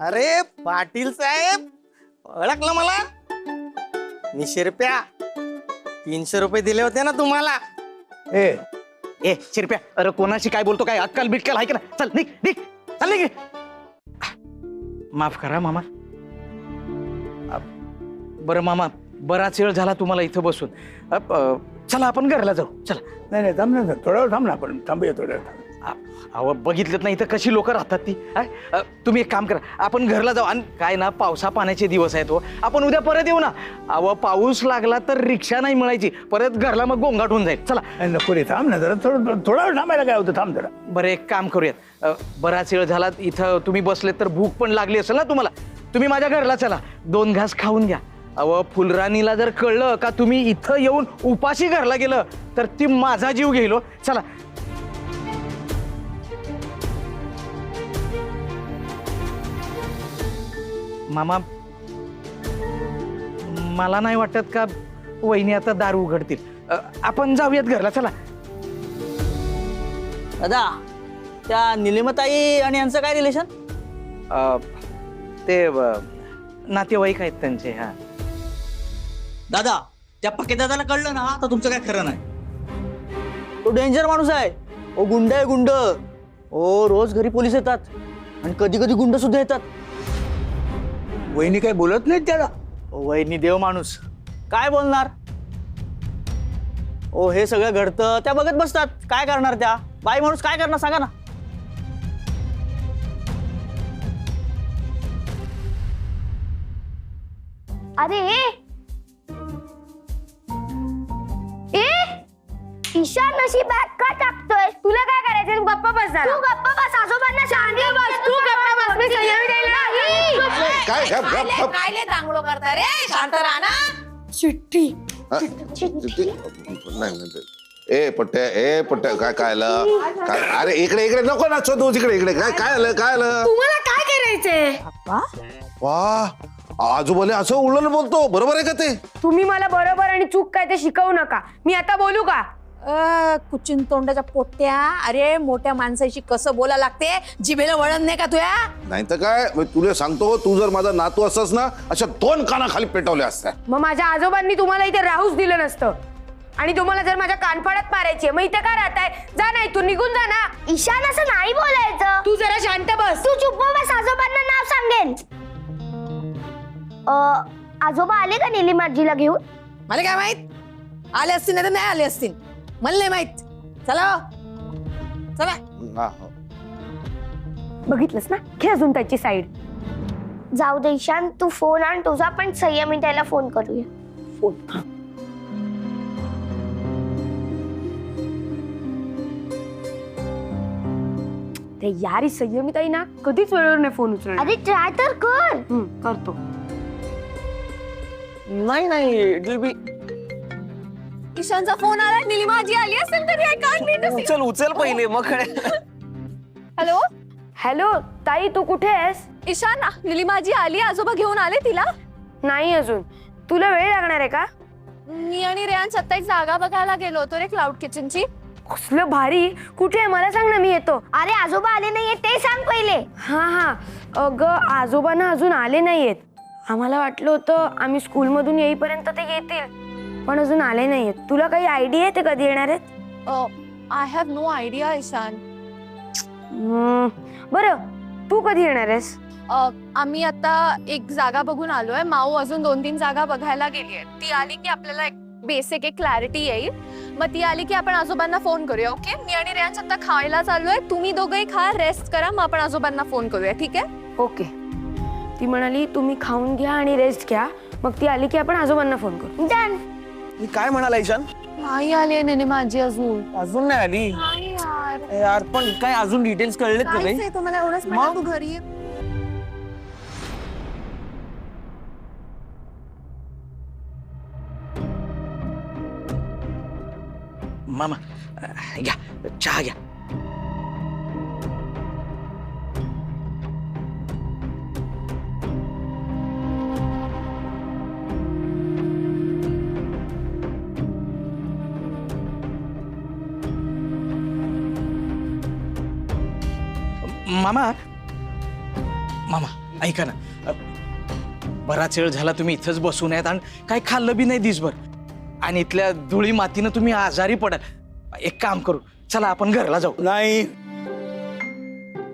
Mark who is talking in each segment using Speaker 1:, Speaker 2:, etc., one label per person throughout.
Speaker 1: अरे पाटील साहेब, ओळखलं मला? मी शिरप्या 300 रुपये दिले होते ना तुम्हाला.
Speaker 2: ए ए शिरप्या, अरे कोणाशी काय बोलतो? काय अक्कल बिटकल आहे का ना? चल निघ निघ, चल निघ. माफ करा मामा. बरं मामा, बराच वेळ झाला तुम्हाला इथं बसून. चला आपण घरला जाऊ. चला.
Speaker 3: नाही नाही, थांब ना, थोडा वेळ थांब ना, आपण थांबूया थोड्या वेळ.
Speaker 2: अहो बघितलं नाही तर कशी लोक राहतात ती. तुम्ही एक काम करा, आपण घरला जाऊ. आणि काय ना, पावसा पाण्याचे दिवस आहेत हो, आपण उद्या परत येऊ ना. अहो पाऊस लागला तर रिक्षा नाही मिळायची, परत घरला मग गोंगाट होऊन जाईल. चला.
Speaker 3: नको रे, थांब ना जरा, थोडा वेळ थांबायला काय होतं, थांब जरा.
Speaker 2: बरं एक काम करूयात, बराच वेळ झाला इथं तुम्ही बसलेत तर भूक पण लागली असेल ना तुम्हाला. तुम्ही माझ्या घरला चला, 2 घास खाऊन घ्या. अहो फुलराणीला जर कळलं का तुम्ही इथं येऊन उपाशी घरला गेलं तर ती माझा जीव घेईल. चला. मामा, मला नाही वाटत का वहिनी आता दारू उघडतील. आपण जाऊयात घरला. चला.
Speaker 1: दादा, त्या निलिमाताई आणि यांचं काय रिलेशन?
Speaker 2: ते नातेवाईक आहेत त्यांचे. हा
Speaker 1: दादा, त्या पक्के दादाला कळलं ना तर तुमचं काय खरं नाही. तो डेंजर माणूस आहे. ओ गुंड आहे, गुंड. ओ रोज घरी पोलीस येतात आणि कधी कधी गुंड सुद्धा येतात.
Speaker 3: वहिनी काय बोलत नाहीत त्याला?
Speaker 1: वहिनी देव माणूस, काय बोलणार? ओ हे सगळं घडतं त्या बघत बसतात. काय करणार त्या? बाई माणूस काय करणार सांगा ना.
Speaker 4: अरे ईशान अशी बॅग का टाकतोय? तुला काय करायचं? गप्प बस. तू गप्प बस. आजोबांना शांती बस. तू गप्प बस. मी संयमी द्यायला
Speaker 5: काय
Speaker 6: काय ले दांगडो करता रे? शांत राहा ना.
Speaker 4: चिठ्ठी.
Speaker 5: नाही ए पट्ट्या काय काय आलं? काय अरे इकडे इकडे नको ना, तू इकडे इकडे. काय काय आलं? काय आलं?
Speaker 4: तुम्हाला काय करायचंय?
Speaker 5: वा, आजोबाले असं उलट बोलतो, बरोबर आहे का ते?
Speaker 4: तुम्ही मला बरोबर आणि चूक काय ते शिकवू नका. मी आता बोलू का?
Speaker 6: कुचिन तोंडाच्या पोट्या. अरे मोठ्या माणसाशी कसं बोला लागते, जिभेला वळण नाही का तुया?
Speaker 5: नाही तर काय, मी तुला सांगतो, तू जर माझा नातू असतास ना, अशा 2 कानाखाली पेटवल्या असत्या.
Speaker 4: मग माझ्या आजोबांनी तुम्हाला इथे राहूच दिलं नसतं. आणि तुम्हाला जर माझ्या कानफाडात मारायची मग इथे का राहताय? जा ना इथून, निघून जा ना. ईशान असं नाही बोलायचं. तू जरा शांत बस. तू चुप बस. आजोबांना नाव सांगेन. आजोबा आले का निलिमाजीला घेऊन?
Speaker 6: मला काय माहित, आले असतील नाही तर नाही आले असतील, मला नाही माहित. चला चला.
Speaker 5: हा, हो.
Speaker 4: बघितलंस ना, घे अजून त्याची साईड. जाऊ दे ईशान, तू फोन आण तुझा, पण संयमी त्याला फोन करूया. फोन. ते यारी संयमी ताई ना कधीच वेळेवर नाही फोन उचलणार. अरे ट्राय तर कर. करतो.
Speaker 1: नाही इट विल बी.
Speaker 6: ईशानचा फोन आला, निलिमा आजी आली असेल तरी आय कांट नीट.
Speaker 1: उचल पहिले मग.
Speaker 6: हॅलो
Speaker 4: हॅलो ताई, तू कुठे आहेस?
Speaker 6: ईशान, निलिमा आजी आली, आजोबा घेऊन आले तिला.
Speaker 4: नाही अजून. तुला वेळ लागणार आहे का?
Speaker 6: मी आणि रेहान सत्ता एक जागा बघायला गेलो होतो रे, क्लाउड किचनची.
Speaker 4: कसलं भारी. कुठे आहे मला सांग ना, मी येतो. अरे आजोबा आले नाहीये ते सांग पहिले. हा अगं आजोबांना अजून आले नाहीयेत. आम्हाला वाटलं होतं आम्ही स्कूलमधून येईपर्यंत ते येतील, पण अजून आले नाहीयेत. तुला काही आयडिया आहे ते कधी येणार आहेत?
Speaker 6: I have no idea Ishan.
Speaker 4: बरं, तू कधी येणार आहेस?
Speaker 6: आम्ही आता एक जागा बघून आलोय. माऊ अजून 2-3 जागा बघायला गेली आहे. ती आली की आपल्याला एक बेसिक एक क्लॅरिटी येईल. मग ती आली की आपण आजोबांना फोन करूया. ओके, मी आणि रेहान आता खायला चाललोय, तुम्ही दोघंही खा, रेस्ट करा, मग आपण आजोबांना फोन करूया. ठीक आहे?
Speaker 4: ओके. ती म्हणाली तुम्ही खाऊन घ्या आणि रेस्ट घ्या, मग ती आली की आपण आजोबांना फोन करू. डन.
Speaker 1: काय म्हणाला ईशान?
Speaker 6: नाही आली निलिमा आजी अजून.
Speaker 1: अजून नाही आली?
Speaker 6: नाही यार.
Speaker 1: यार पण काय अजून डिटेल्स कळलेत का काही?
Speaker 6: तुम्हाला एवढंच म्हणा, तू घरी ये.
Speaker 2: मामा घ्या चहा घ्या. मामा मामा ऐका ना, बराच वेळ झाला तुम्ही इथंच बसून आहेत आणि काही खाल्लं बी नाही दिसभर, आणि इथल्या धुळी मातीनं तुम्ही आजारी पडाल. एक काम करू, चला आपण घरला जाऊ.
Speaker 3: नाही,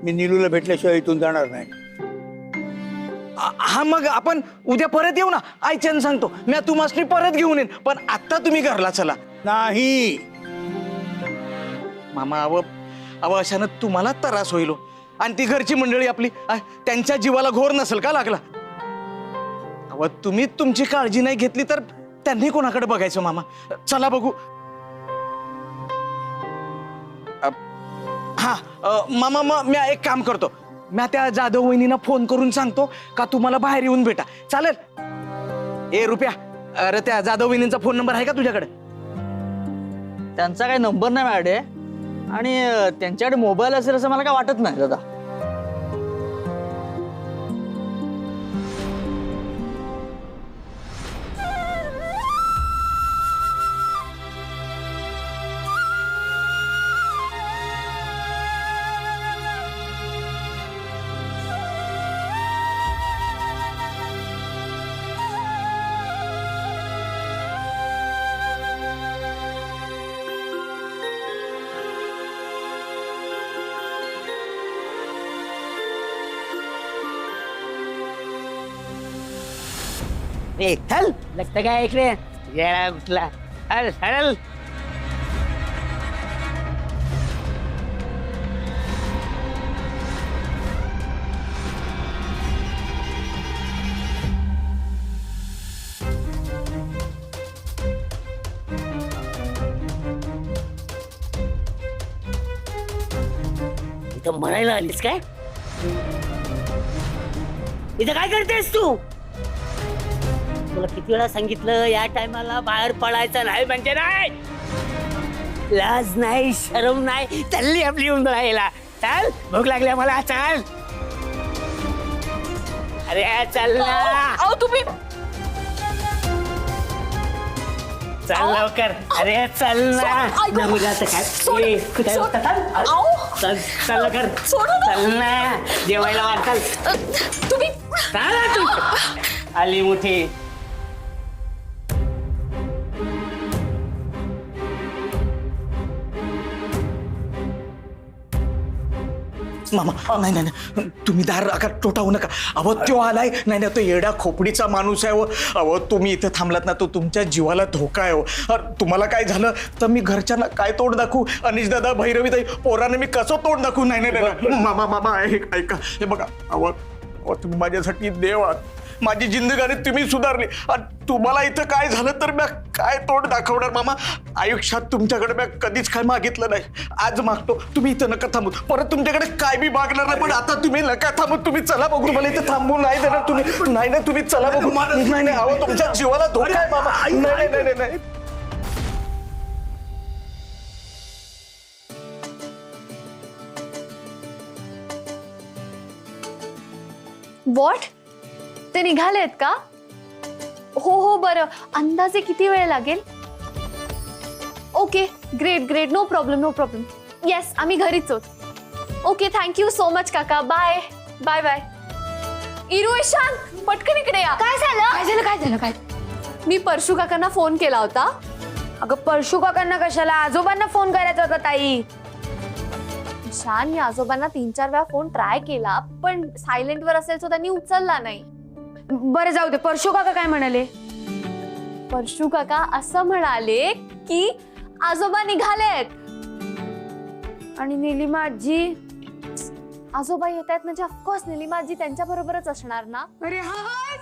Speaker 3: मी नीलूला भेटल्याशिवाय इथून जाणार नाही.
Speaker 2: हा मग आपण उद्या परत येऊ ना, आईच्यानं सांगतो मी तुम्हाला परत घेऊन येईन, पण आता तुम्ही घरला चला.
Speaker 3: नाही,
Speaker 2: मामा अशानं तुम्हाला त्रास होईल हो. आणि ती घरची मंडळी आपली त्यांच्या जीवाला घोर नसेल का लागला? तुम्ही तुमची काळजी नाही घेतली तर त्यांनी कोणाकडे बघायचं मामा? चला बघू. हा मामा, मग मी एक काम करतो, मी त्या जाधव वहिनींना फोन करून सांगतो का तुम्हाला बाहेर येऊन भेटा, चालेल? ए रुपया, अरे त्या जाधव वहिनींचा फोन नंबर आहे का तुझ्याकडे?
Speaker 1: त्यांचा काही नंबर नाही माझ्याकडे, आणि त्यांच्याकडे मोबाईल असेल असं मला काय वाटत नाही दादा.
Speaker 7: चल लगता काय इकडे येडा कुठला. हल हल. इथं मरायला आलीस काय? इथं काय करतेस तू? तुला किती वेळा सांगितलं या टायमाला बाहेर पडायचं नाही, म्हणजे नाही. लाज नाही, शरम नाही, चालली आपली उंदरायला. चल, भूक लागली मला, चल. अरे चल ना.
Speaker 6: तुम्ही
Speaker 7: चल लवकर. अरे चल ना. जमू जातं काय? ए, कुठे होता? चल चल लवकर. चल ना, जेवायला वाटल.
Speaker 6: तुम्ही
Speaker 7: चल ना तू. आली मोठी.
Speaker 2: मामा नाही नाही नाही, तुम्ही दार आका टोटावू नका. अहो तो आलाय. नाही नाही, तो येडा खोपडीचा माणूस आहे. अहो तुम्ही इथे थांबलात ना, तो तुमच्या जीवाला धोका आहे. तुम्हाला काय झालं तर मी घरच्यांना काय तोंड दाखवू? अनिश दादा, भैरवीताई, पोराने मी कसं तोंड दाखवू? नाही नाही नाही, मामा मामा ऐका, हे बघा. अहो तुम्ही माझ्यासाठी देव आहात. माझी जिंदगानी तुम्ही सुधारली, आणि तुम्हाला इथं काय झालं तर मी काय तोंड दाखवणार मामा? आयुष्यात तुमच्याकडे मी कधीच काय मागितलं नाही, आज मागतो. तुम्ही इथं नका थांबू, परत तुमच्याकडे काय बी मागणार नाही, पण आता तुम्ही नका थांबू. तुम्ही चला बघू, मला इथं थांबू नाही देणार तुम्ही. नाही नाही, तुम्ही चला बघू. नाही नाही, अहो तुमच्या जीवाला धोका आहे मामा. नाही नाही नाही नाही.
Speaker 6: व्हॉट? ते निघालेत का? हो बरं. अंदाजे किती वेळ लागेल? Okay, great, no problem. Yes, आम्ही घरीच आहोत. ओके, थँक्यू सो मच काका. बाय. इरू, ईशान, पटकन इकडे या.
Speaker 4: काय झालं?
Speaker 6: मी परशू काकांना फोन केला होता.
Speaker 4: अगं परशू काकांना कशाला? आजोबांना फोन करायचा होता ताई.
Speaker 6: ईशान, मी आजोबांना 3-4 वेळा फोन ट्राय केला, पण सायलेंट वर असेल सो त्यांनी उचलला नाही.
Speaker 4: बरं जाऊ दे. परशू काका काय म्हणाले?
Speaker 6: परशू काका असं म्हणाले की आजोबा निघालेत.
Speaker 4: आणि निलिमा आजी?
Speaker 6: आजोबा येत आहेत म्हणजे ऑफकोर्स निलिमा आजी त्यांच्या बरोबरच असणार ना.
Speaker 4: अरे हा